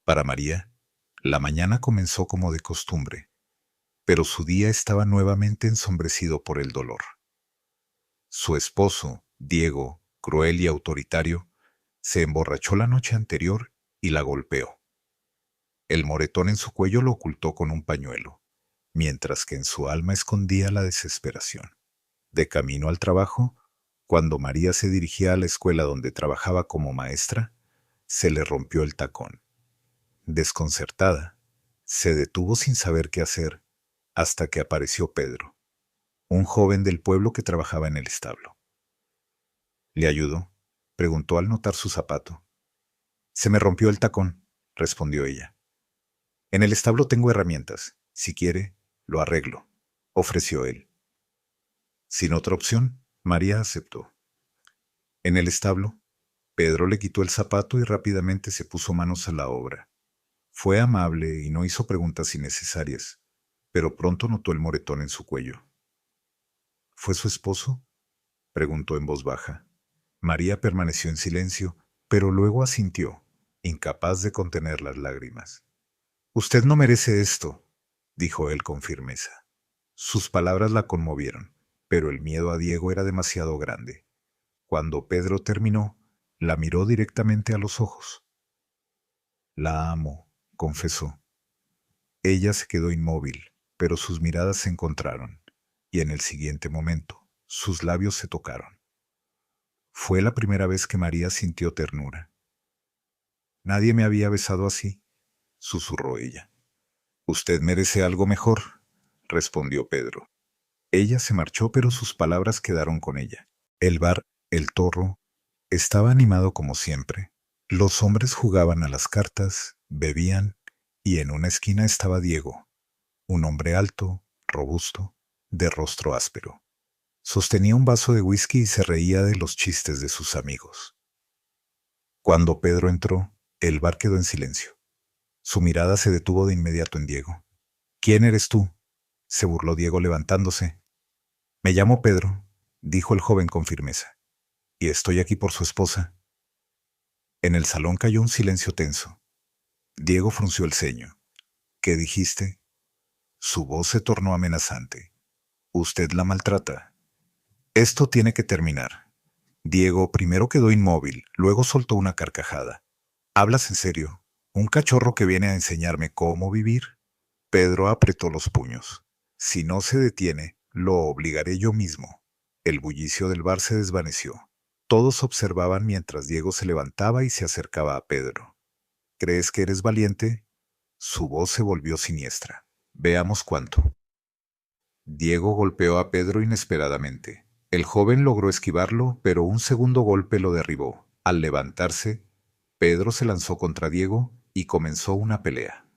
Para María, la mañana comenzó como de costumbre, pero su día estaba nuevamente ensombrecido por el dolor. Su esposo, Diego, cruel y autoritario, se emborrachó la noche anterior y la golpeó. El moretón en su cuello lo ocultó con un pañuelo, mientras que en su alma escondía la desesperación. De camino al trabajo, cuando María se dirigía a la escuela donde trabajaba como maestra, se le rompió el tacón. Desconcertada, se detuvo sin saber qué hacer hasta que apareció Pedro, un joven del pueblo que trabajaba en el establo. ¿Le ayudó?, preguntó al notar su zapato. Se me rompió el tacón, respondió ella. En el establo tengo herramientas. Si quiere, lo arreglo, ofreció él. Sin otra opción, María aceptó. En el establo, Pedro le quitó el zapato y rápidamente se puso manos a la obra. Fue amable y no hizo preguntas innecesarias, pero pronto notó el moretón en su cuello. ¿Fue su esposo?, preguntó en voz baja. María permaneció en silencio, pero luego asintió, incapaz de contener las lágrimas. Usted no merece esto, dijo él con firmeza. Sus palabras la conmovieron, pero el miedo a Diego era demasiado grande. Cuando Pedro terminó, la miró directamente a los ojos. La amo, confesó. Ella se quedó inmóvil, pero sus miradas se encontraron, y en el siguiente momento, sus labios se tocaron. Fue la primera vez que María sintió ternura. Nadie me había besado así, susurró ella. Usted merece algo mejor, respondió Pedro. Ella se marchó, pero sus palabras quedaron con ella. El bar, El Torro, estaba animado como siempre. Los hombres jugaban a las cartas, bebían, y en una esquina estaba Diego, un hombre alto, robusto, de rostro áspero. Sostenía un vaso de whisky y se reía de los chistes de sus amigos. Cuando Pedro entró, el bar quedó en silencio. Su mirada se detuvo de inmediato en Diego. ¿Quién eres tú?, se burló Diego levantándose. Me llamo Pedro, dijo el joven con firmeza, y estoy aquí por su esposa. En el salón cayó un silencio tenso. Diego frunció el ceño. ¿Qué dijiste? Su voz se tornó amenazante. Usted la maltrata. Esto tiene que terminar. Diego primero quedó inmóvil, luego soltó una carcajada. ¿Hablas en serio? ¿Un cachorro que viene a enseñarme cómo vivir? Pedro apretó los puños. Si no se detiene, lo obligaré yo mismo. El bullicio del bar se desvaneció. Todos observaban mientras Diego se levantaba y se acercaba a Pedro. ¿Crees que eres valiente? Su voz se volvió siniestra. Veamos cuánto. Diego golpeó a Pedro inesperadamente. El joven logró esquivarlo, pero un segundo golpe lo derribó. Al levantarse, Pedro se lanzó contra Diego y comenzó una pelea.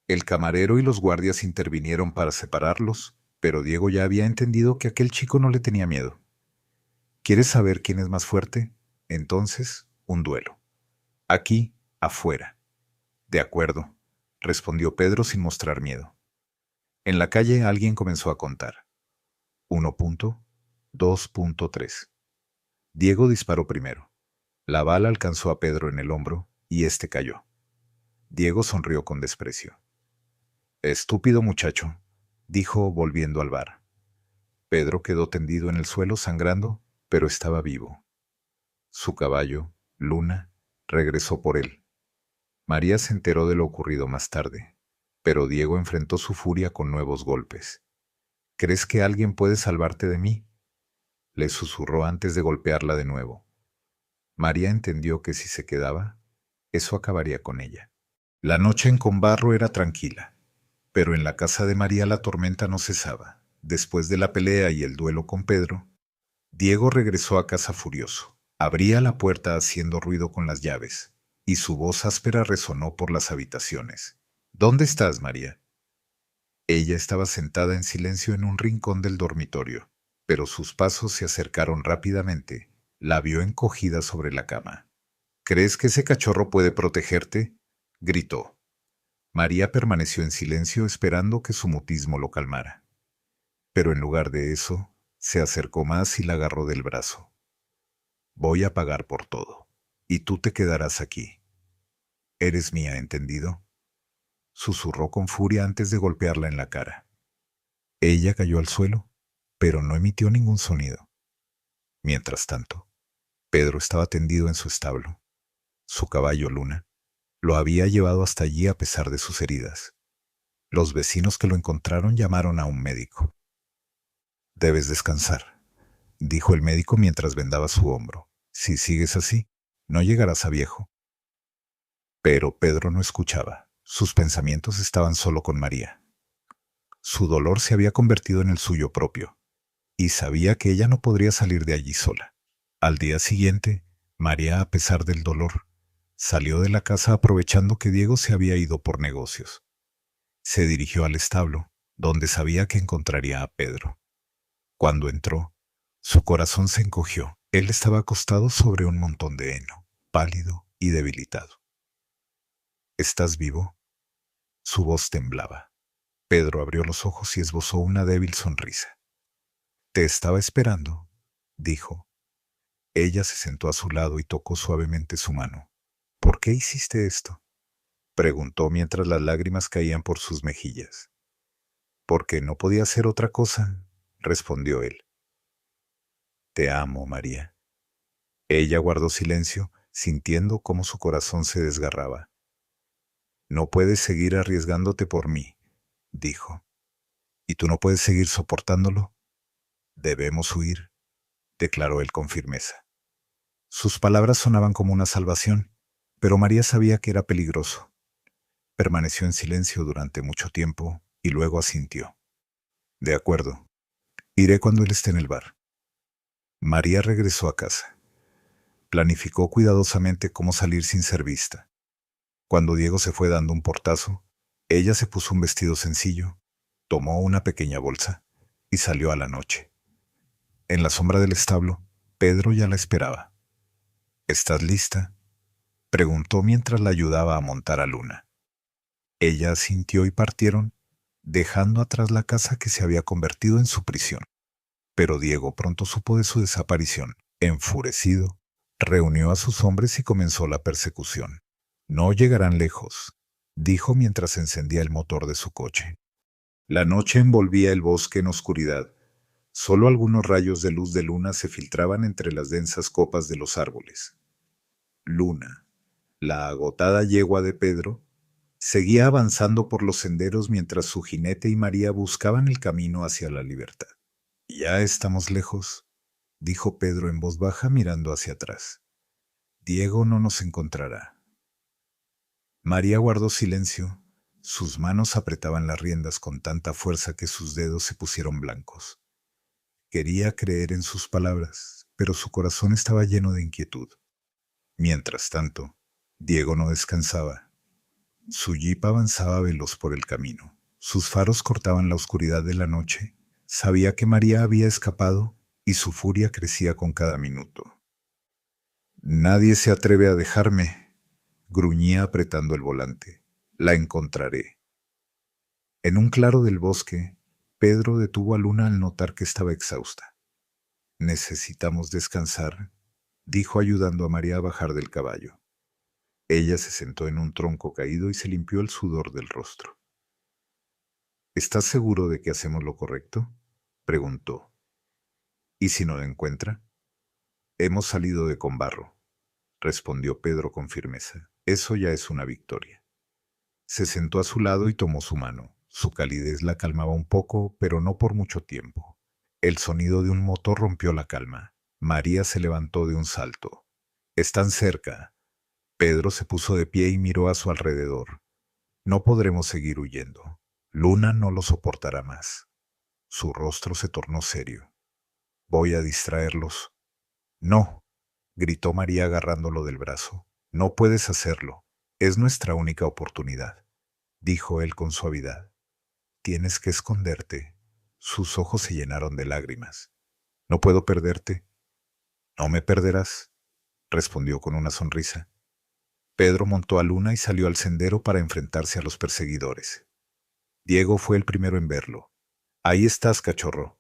El camarero y los guardias intervinieron para separarlos, pero Diego ya había entendido que aquel chico no le tenía miedo. ¿Quieres saber quién es más fuerte? Entonces, un duelo. Aquí, afuera. De acuerdo, respondió Pedro sin mostrar miedo. En la calle alguien comenzó a contar. 1.2.3. Diego disparó primero. La bala alcanzó a Pedro en el hombro y éste cayó. Diego sonrió con desprecio. Estúpido muchacho, dijo volviendo al bar. Pedro quedó tendido en el suelo sangrando, pero estaba vivo. Su caballo, Luna, regresó por él. María se enteró de lo ocurrido más tarde, pero Diego enfrentó su furia con nuevos golpes. ¿Crees que alguien puede salvarte de mí?, le susurró antes de golpearla de nuevo. María entendió que si se quedaba, eso acabaría con ella. La noche en Combarro era tranquila, pero en la casa de María la tormenta no cesaba. Después de la pelea y el duelo con Pedro, Diego regresó a casa furioso. Abría la puerta haciendo ruido con las llaves, y su voz áspera resonó por las habitaciones. ¿Dónde estás, María? Ella estaba sentada en silencio en un rincón del dormitorio, pero sus pasos se acercaron rápidamente. La vio encogida sobre la cama. ¿Crees que ese cachorro puede protegerte?, gritó. María permaneció en silencio esperando que su mutismo lo calmara. Pero en lugar de eso, se acercó más y la agarró del brazo. Voy a pagar por todo, y tú te quedarás aquí. Eres mía, ¿entendido? Susurró con furia antes de golpearla en la cara. Ella cayó al suelo, pero no emitió ningún sonido. Mientras tanto, Pedro estaba tendido en su establo. Su caballo Luna lo había llevado hasta allí a pesar de sus heridas. Los vecinos que lo encontraron llamaron a un médico. Debes descansar, dijo el médico mientras vendaba su hombro. Si sigues así, no llegarás a viejo. Pero Pedro no escuchaba. Sus pensamientos estaban solo con María. Su dolor se había convertido en el suyo propio, y sabía que ella no podría salir de allí sola. Al día siguiente, María, a pesar del dolor, salió de la casa aprovechando que Diego se había ido por negocios. Se dirigió al establo, donde sabía que encontraría a Pedro. Cuando entró, su corazón se encogió. Él estaba acostado sobre un montón de heno, pálido y debilitado. ¿Estás vivo? Su voz temblaba. Pedro abrió los ojos y esbozó una débil sonrisa. Te estaba esperando, dijo. Ella se sentó a su lado y tocó suavemente su mano. ¿Por qué hiciste esto? Preguntó mientras las lágrimas caían por sus mejillas. Porque no podía hacer otra cosa, respondió él. Te amo, María. Ella guardó silencio, sintiendo cómo su corazón se desgarraba. No puedes seguir arriesgándote por mí, dijo. ¿Y tú no puedes seguir soportándolo? Debemos huir, declaró él con firmeza. Sus palabras sonaban como una salvación, pero María sabía que era peligroso. Permaneció en silencio durante mucho tiempo y luego asintió. De acuerdo, iré cuando él esté en el bar. María regresó a casa. Planificó cuidadosamente cómo salir sin ser vista. Cuando Diego se fue dando un portazo, ella se puso un vestido sencillo, tomó una pequeña bolsa y salió a la noche. En la sombra del establo, Pedro ya la esperaba. ¿Estás lista?, preguntó mientras la ayudaba a montar a Luna. Ella asintió y partieron, dejando atrás la casa que se había convertido en su prisión. Pero Diego pronto supo de su desaparición. Enfurecido, reunió a sus hombres y comenzó la persecución. No llegarán lejos, dijo mientras encendía el motor de su coche. La noche envolvía el bosque en oscuridad. Solo algunos rayos de luz de luna se filtraban entre las densas copas de los árboles. Luna, la agotada yegua de Pedro, seguía avanzando por los senderos mientras su jinete y María buscaban el camino hacia la libertad. Ya estamos lejos, dijo Pedro en voz baja mirando hacia atrás. Diego no nos encontrará. María guardó silencio. Sus manos apretaban las riendas con tanta fuerza que sus dedos se pusieron blancos. Quería creer en sus palabras, pero su corazón estaba lleno de inquietud. Mientras tanto, Diego no descansaba. Su jeep avanzaba veloz por el camino. Sus faros cortaban la oscuridad de la noche. Sabía que María había escapado y su furia crecía con cada minuto. Nadie se atreve a dejarme, gruñía apretando el volante. La encontraré. En un claro del bosque, Pedro detuvo a Luna al notar que estaba exhausta. Necesitamos descansar, dijo ayudando a María a bajar del caballo. Ella se sentó en un tronco caído y se limpió el sudor del rostro. ¿Estás seguro de que hacemos lo correcto?, preguntó. ¿Y si no lo encuentra? Hemos salido de Combarro, respondió Pedro con firmeza. Eso ya es una victoria. Se sentó a su lado y tomó su mano. Su calidez la calmaba un poco, pero no por mucho tiempo. El sonido de un motor rompió la calma. María se levantó de un salto. Están cerca. Pedro se puso de pie y miró a su alrededor. No podremos seguir huyendo. Luna no lo soportará más. Su rostro se tornó serio. Voy a distraerlos. No, gritó María agarrándolo del brazo. No puedes hacerlo. Es nuestra única oportunidad, dijo él con suavidad. Tienes que esconderte. Sus ojos se llenaron de lágrimas. No puedo perderte. No me perderás, respondió con una sonrisa. Pedro montó a Luna y salió al sendero para enfrentarse a los perseguidores. Diego fue el primero en verlo. Ahí estás, cachorro.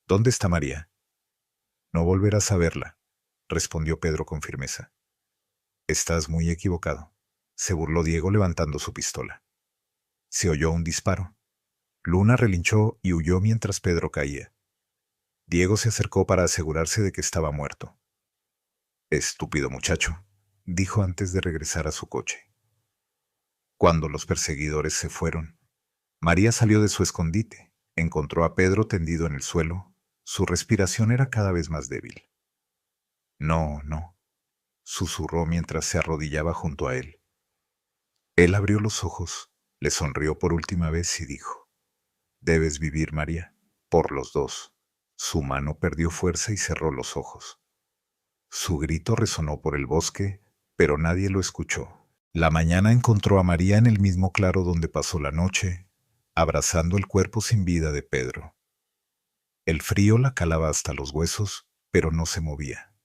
¿Dónde está María? No volverás a verla, respondió Pedro con firmeza. Estás muy equivocado. se burló Diego levantando su pistola. Se oyó un disparo. Luna relinchó y huyó mientras Pedro caía. Diego se acercó para asegurarse de que estaba muerto. Estúpido muchacho, dijo antes de regresar a su coche. Cuando los perseguidores se fueron, María salió de su escondite, encontró a Pedro tendido en el suelo, su respiración era cada vez más débil. No, no, susurró mientras se arrodillaba junto a él. Él abrió los ojos, le sonrió por última vez y dijo, «Debes vivir, María, por los dos». Su mano perdió fuerza y cerró los ojos. Su grito resonó por el bosque, pero nadie lo escuchó. La mañana encontró a María en el mismo claro donde pasó la noche, abrazando el cuerpo sin vida de Pedro. El frío la calaba hasta los huesos, pero no se movía.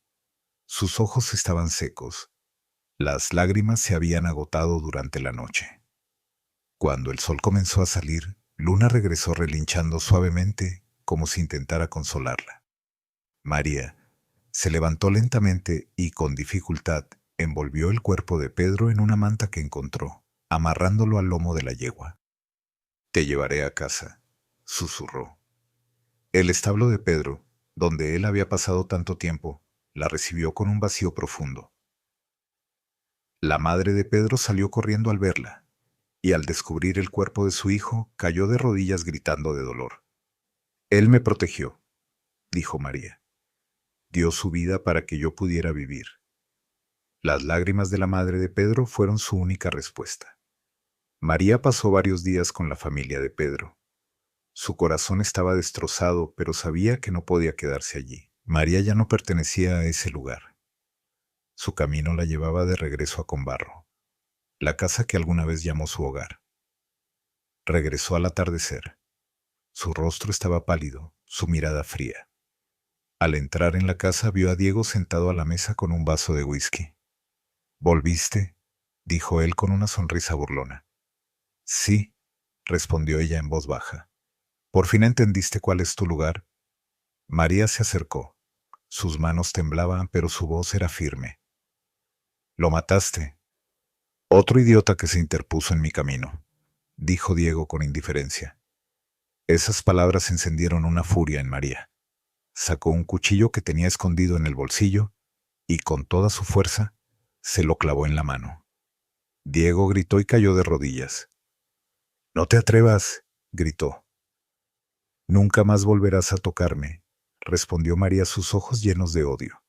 Sus ojos estaban secos. Las lágrimas se habían agotado durante la noche. Cuando el sol comenzó a salir, Luna regresó relinchando suavemente, como si intentara consolarla. María se levantó lentamente y, con dificultad, envolvió el cuerpo de Pedro en una manta que encontró, amarrándolo al lomo de la yegua. «Te llevaré a casa», susurró. El establo de Pedro, donde él había pasado tanto tiempo, la recibió con un vacío profundo. La madre de Pedro salió corriendo al verla, y al descubrir el cuerpo de su hijo, cayó de rodillas gritando de dolor. «Él me protegió», dijo María. «Dio su vida para que yo pudiera vivir». Las lágrimas de la madre de Pedro fueron su única respuesta. María pasó varios días con la familia de Pedro. Su corazón estaba destrozado, pero sabía que no podía quedarse allí. María ya no pertenecía a ese lugar. Su camino la llevaba de regreso a Combarro, la casa que alguna vez llamó su hogar. Regresó al atardecer. Su rostro estaba pálido, su mirada fría. Al entrar en la casa vio a Diego sentado a la mesa con un vaso de whisky. «¿Volviste?», dijo él con una sonrisa burlona. «Sí», respondió ella en voz baja. «¿Por fin entendiste cuál es tu lugar?». María se acercó. Sus manos temblaban, pero su voz era firme. «Lo mataste». «Otro idiota que se interpuso en mi camino», dijo Diego con indiferencia. Esas palabras encendieron una furia en María. Sacó un cuchillo que tenía escondido en el bolsillo y, con toda su fuerza, se lo clavó en la mano. Diego gritó y cayó de rodillas. «No te atrevas», gritó. «Nunca más volverás a tocarme», respondió María, sus ojos llenos de odio.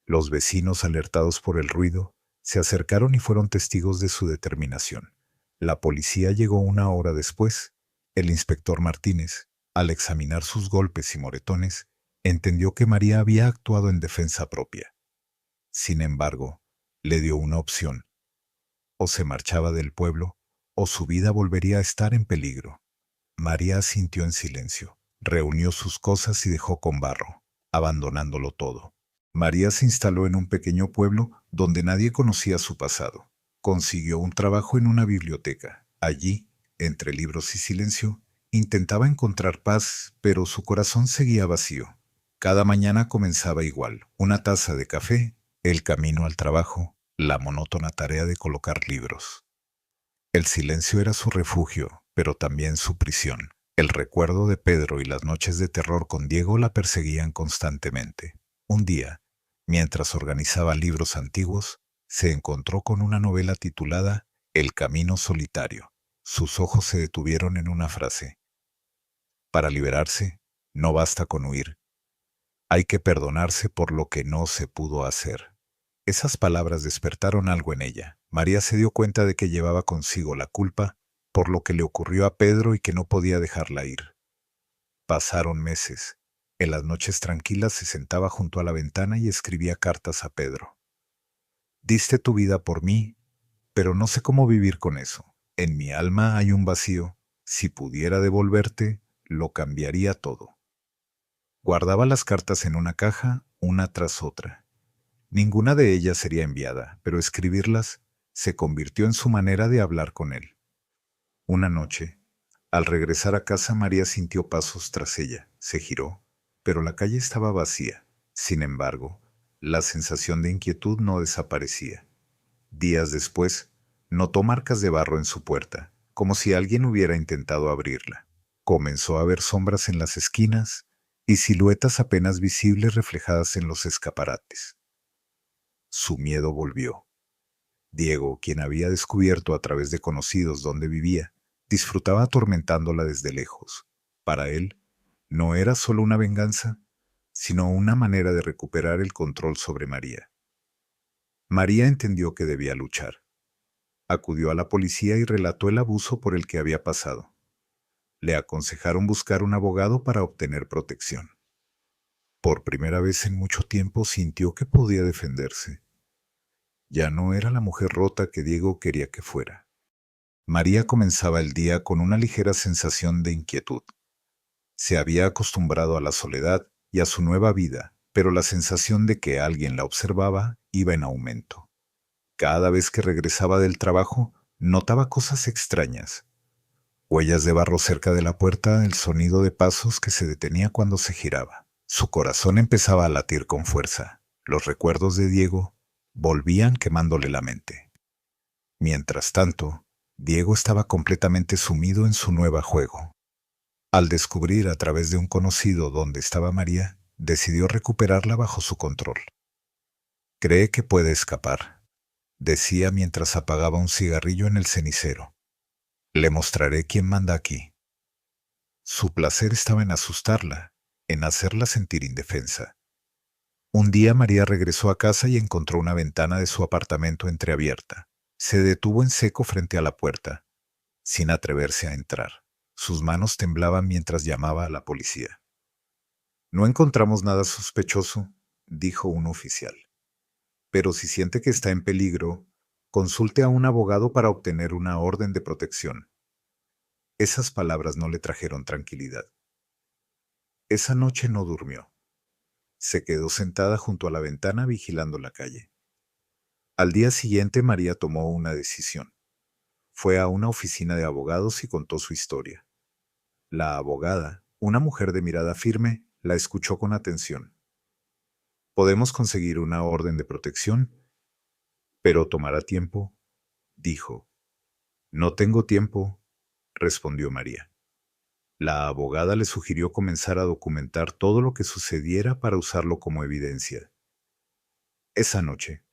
Los vecinos, alertados por el ruido, se acercaron y fueron testigos de su determinación. La policía llegó una hora después. El inspector Martínez, al examinar sus golpes y moretones, entendió que María había actuado en defensa propia. Sin embargo, le dio una opción. O se marchaba del pueblo, o su vida volvería a estar en peligro. María asintió en silencio, reunió sus cosas y dejó Combarro, abandonándolo todo. María se instaló en un pequeño pueblo donde nadie conocía su pasado. Consiguió un trabajo en una biblioteca. Allí, entre libros y silencio, intentaba encontrar paz, pero su corazón seguía vacío. Cada mañana comenzaba igual: una taza de café, el camino al trabajo, la monótona tarea de colocar libros. El silencio era su refugio, pero también su prisión. El recuerdo de Pedro y las noches de terror con Diego la perseguían constantemente. Un día, mientras organizaba libros antiguos, se encontró con una novela titulada El camino solitario. Sus ojos se detuvieron en una frase. Para liberarse, no basta con huir. Hay que perdonarse por lo que no se pudo hacer. Esas palabras despertaron algo en ella. María se dio cuenta de que llevaba consigo la culpa por lo que le ocurrió a Pedro y que no podía dejarla ir. Pasaron meses. En las noches tranquilas se sentaba junto a la ventana y escribía cartas a Pedro. «Diste tu vida por mí, pero no sé cómo vivir con eso. En mi alma hay un vacío. Si pudiera devolverte, lo cambiaría todo». Guardaba las cartas en una caja, una tras otra. Ninguna de ellas sería enviada, pero escribirlas se convirtió en su manera de hablar con él. Una noche, al regresar a casa, María sintió pasos tras ella. Se giró, pero la calle estaba vacía. Sin embargo, la sensación de inquietud no desaparecía. Días después, Notó marcas de barro en su puerta, como si alguien hubiera intentado abrirla. Comenzó a ver sombras en las esquinas y siluetas apenas visibles reflejadas en los escaparates. Su miedo volvió. Diego, quien había descubierto a través de conocidos dónde vivía, disfrutaba atormentándola desde lejos. Para él, no era solo una venganza, sino una manera de recuperar el control sobre María. María entendió que debía luchar. Acudió a la policía y relató el abuso por el que había pasado. Le aconsejaron buscar un abogado para obtener protección. Por primera vez en mucho tiempo sintió que podía defenderse. Ya no era la mujer rota que Diego quería que fuera. María comenzaba el día con una ligera sensación de inquietud. Se había acostumbrado a la soledad y a su nueva vida, pero la sensación de que alguien la observaba iba en aumento. Cada vez que regresaba del trabajo, notaba cosas extrañas. Huellas de barro cerca de la puerta, el sonido de pasos que se detenía cuando se giraba. Su corazón empezaba a latir con fuerza. Los recuerdos de Diego volvían quemándole la mente. Mientras tanto, Diego estaba completamente sumido en su nuevo juego. Al descubrir a través de un conocido dónde estaba María, decidió recuperarla bajo su control. Cree que puede escapar, decía mientras apagaba un cigarrillo en el cenicero. Le mostraré quién manda aquí. Su placer estaba en asustarla, en hacerla sentir indefensa. Un día María regresó a casa y encontró una ventana de su apartamento entreabierta. Se detuvo en seco frente a la puerta, sin atreverse a entrar. Sus manos temblaban mientras llamaba a la policía. No encontramos nada sospechoso, dijo un oficial. Pero si siente que está en peligro, consulte a un abogado para obtener una orden de protección. Esas palabras no le trajeron tranquilidad. Esa noche no durmió. Se quedó sentada junto a la ventana vigilando la calle. Al día siguiente María tomó una decisión. Fue a una oficina de abogados y contó su historia. La abogada, una mujer de mirada firme, la escuchó con atención. Podemos conseguir una orden de protección, pero tomará tiempo, dijo. No tengo tiempo, respondió María. La abogada le sugirió comenzar a documentar todo lo que sucediera para usarlo como evidencia. Esa noche,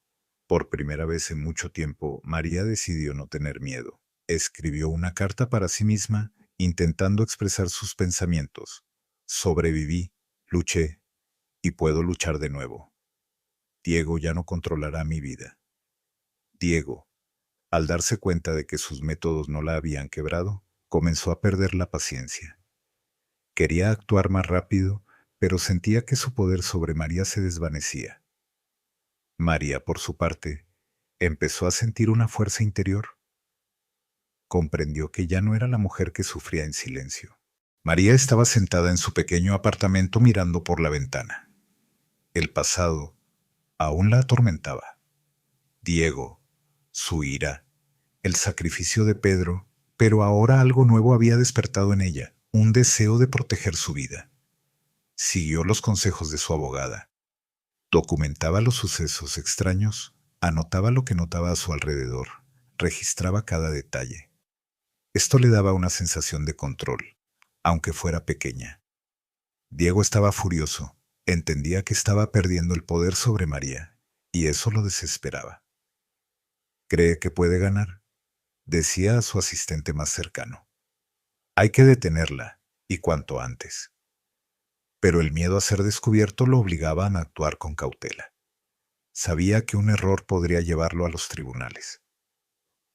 por primera vez en mucho tiempo, María decidió no tener miedo. Escribió una carta para sí misma, intentando expresar sus pensamientos. Sobreviví, luché, y puedo luchar de nuevo. Diego ya no controlará mi vida. Diego, al darse cuenta de que sus métodos no la habían quebrado, comenzó a perder la paciencia. Quería actuar más rápido, pero sentía que su poder sobre María se desvanecía. María, por su parte, empezó a sentir una fuerza interior. Comprendió que ya no era la mujer que sufría en silencio. María estaba sentada en su pequeño apartamento mirando por la ventana. El pasado aún la atormentaba. Diego, su ira, el sacrificio de Pedro, pero ahora algo nuevo había despertado en ella, un deseo de proteger su vida. Siguió los consejos de su abogada. Documentaba los sucesos extraños, anotaba lo que notaba a su alrededor, registraba cada detalle. Esto le daba una sensación de control, aunque fuera pequeña. Diego estaba furioso, entendía que estaba perdiendo el poder sobre María, y eso lo desesperaba. ¿Cree que puede ganar?, decía a su asistente más cercano. Hay que detenerla, y cuanto antes. Pero el miedo a ser descubierto lo obligaba a actuar con cautela. Sabía que un error podría llevarlo a los tribunales.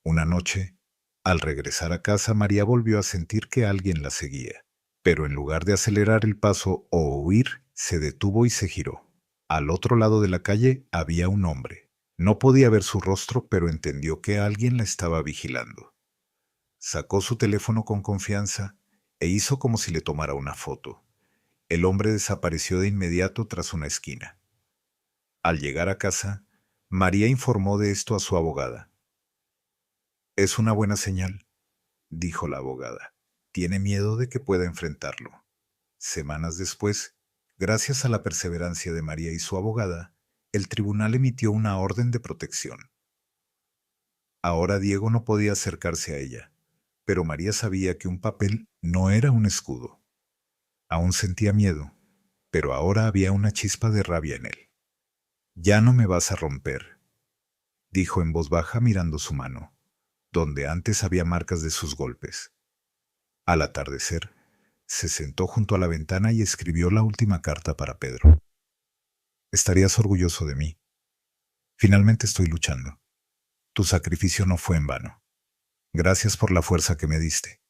Una noche, al regresar a casa, María volvió a sentir que alguien la seguía, pero en lugar de acelerar el paso o huir, se detuvo y se giró. Al otro lado de la calle había un hombre. No podía ver su rostro, pero entendió que alguien la estaba vigilando. Sacó su teléfono con confianza e hizo como si le tomara una foto. El hombre desapareció de inmediato tras una esquina. Al llegar a casa, María informó de esto a su abogada. Es una buena señal, dijo la abogada. Tiene miedo de que pueda enfrentarlo. Semanas después, gracias a la perseverancia de María y su abogada, el tribunal emitió una orden de protección. Ahora Diego no podía acercarse a ella, pero María sabía que un papel no era un escudo. Aún sentía miedo, pero ahora había una chispa de rabia en él. «Ya no me vas a romper», dijo en voz baja mirando su mano, donde antes había marcas de sus golpes. Al atardecer, se sentó junto a la ventana y escribió la última carta para Pedro. «Estarías orgulloso de mí. Finalmente estoy luchando. Tu sacrificio no fue en vano. Gracias por la fuerza que me diste».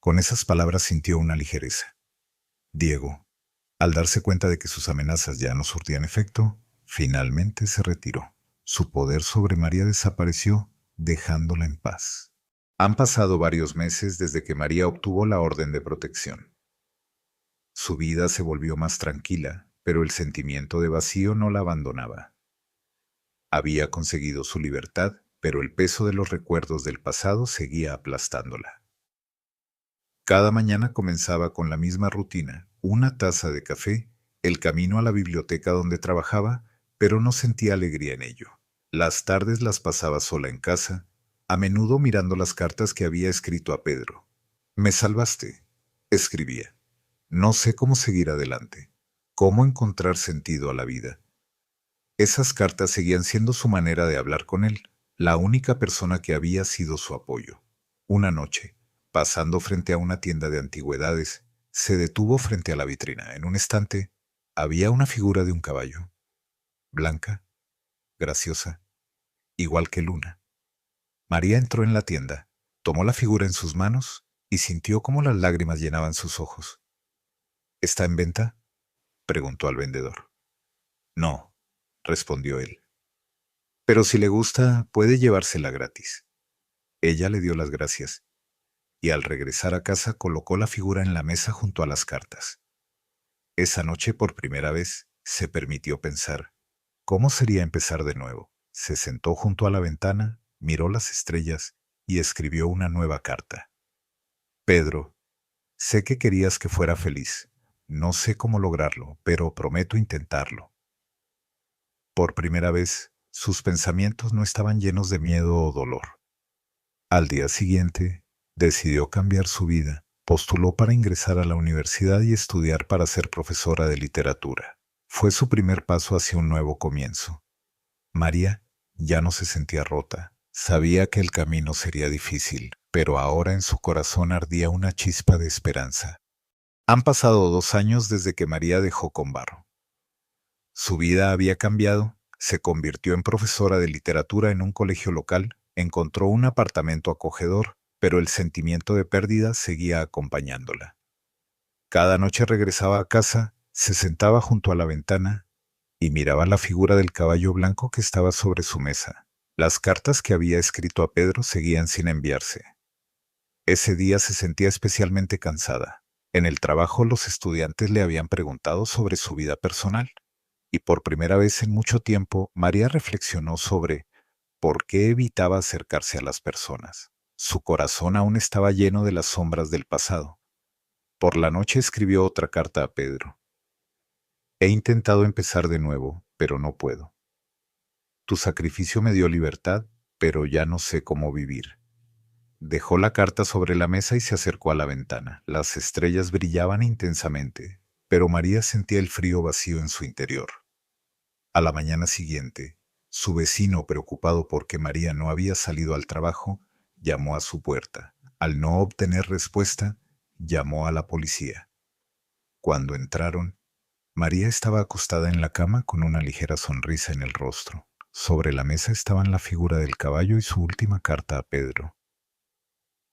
Con esas palabras sintió una ligereza. Diego, al darse cuenta de que sus amenazas ya no surtían efecto, finalmente se retiró. Su poder sobre María desapareció, dejándola en paz. Han pasado varios meses desde que María obtuvo la orden de protección. Su vida se volvió más tranquila, pero el sentimiento de vacío no la abandonaba. Había conseguido su libertad, pero el peso de los recuerdos del pasado seguía aplastándola. Cada mañana comenzaba con la misma rutina, una taza de café, el camino a la biblioteca donde trabajaba, pero no sentía alegría en ello. Las tardes las pasaba sola en casa, a menudo mirando las cartas que había escrito a Pedro. «Me salvaste», escribía. «No sé cómo seguir adelante, cómo encontrar sentido a la vida». Esas cartas seguían siendo su manera de hablar con él, la única persona que había sido su apoyo. Una noche, pasando frente a una tienda de antigüedades, se detuvo frente a la vitrina. En un estante había una figura de un caballo, blanca, graciosa, igual que Luna. María entró en la tienda, tomó la figura en sus manos y sintió cómo las lágrimas llenaban sus ojos. «¿Está en venta?», preguntó al vendedor. «No», respondió él. «Pero si le gusta, puede llevársela gratis». Ella le dio las gracias y al regresar a casa colocó la figura en la mesa junto a las cartas. Esa noche, por primera vez, se permitió pensar, ¿cómo sería empezar de nuevo? Se sentó junto a la ventana, miró las estrellas y escribió una nueva carta. «Pedro, sé que querías que fuera feliz. No sé cómo lograrlo, pero prometo intentarlo». Por primera vez, sus pensamientos no estaban llenos de miedo o dolor. Al día siguiente, decidió cambiar su vida. Postuló para ingresar a la universidad y estudiar para ser profesora de literatura. Fue su primer paso hacia un nuevo comienzo. María ya no se sentía rota. Sabía que el camino sería difícil, pero ahora en su corazón ardía una chispa de esperanza. Han pasado 2 años desde que María dejó Combarro. Su vida había cambiado, se convirtió en profesora de literatura en un colegio local, encontró un apartamento acogedor, pero el sentimiento de pérdida seguía acompañándola. Cada noche regresaba a casa, se sentaba junto a la ventana y miraba la figura del caballo blanco que estaba sobre su mesa. Las cartas que había escrito a Pedro seguían sin enviarse. Ese día se sentía especialmente cansada. En el trabajo los estudiantes le habían preguntado sobre su vida personal. Y por primera vez en mucho tiempo, María reflexionó sobre por qué evitaba acercarse a las personas. Su corazón aún estaba lleno de las sombras del pasado. Por la noche escribió otra carta a Pedro. «He intentado empezar de nuevo, pero no puedo. Tu sacrificio me dio libertad, pero ya no sé cómo vivir». Dejó la carta sobre la mesa y se acercó a la ventana. Las estrellas brillaban intensamente, pero María sentía el frío vacío en su interior. A la mañana siguiente, su vecino, preocupado porque María no había salido al trabajo, llamó a su puerta. Al no obtener respuesta, llamó a la policía. Cuando entraron, María estaba acostada en la cama con una ligera sonrisa en el rostro. Sobre la mesa estaban la figura del caballo y su última carta a Pedro.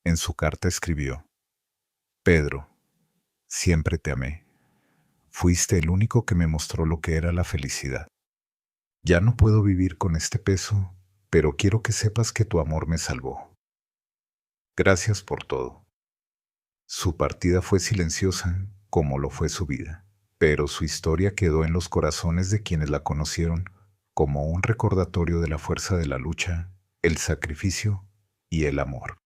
En su carta escribió: «Pedro, siempre te amé. Fuiste el único que me mostró lo que era la felicidad. Ya no puedo vivir con este peso, pero quiero que sepas que tu amor me salvó. Gracias por todo». Su partida fue silenciosa, como lo fue su vida, pero su historia quedó en los corazones de quienes la conocieron como un recordatorio de la fuerza de la lucha, el sacrificio y el amor.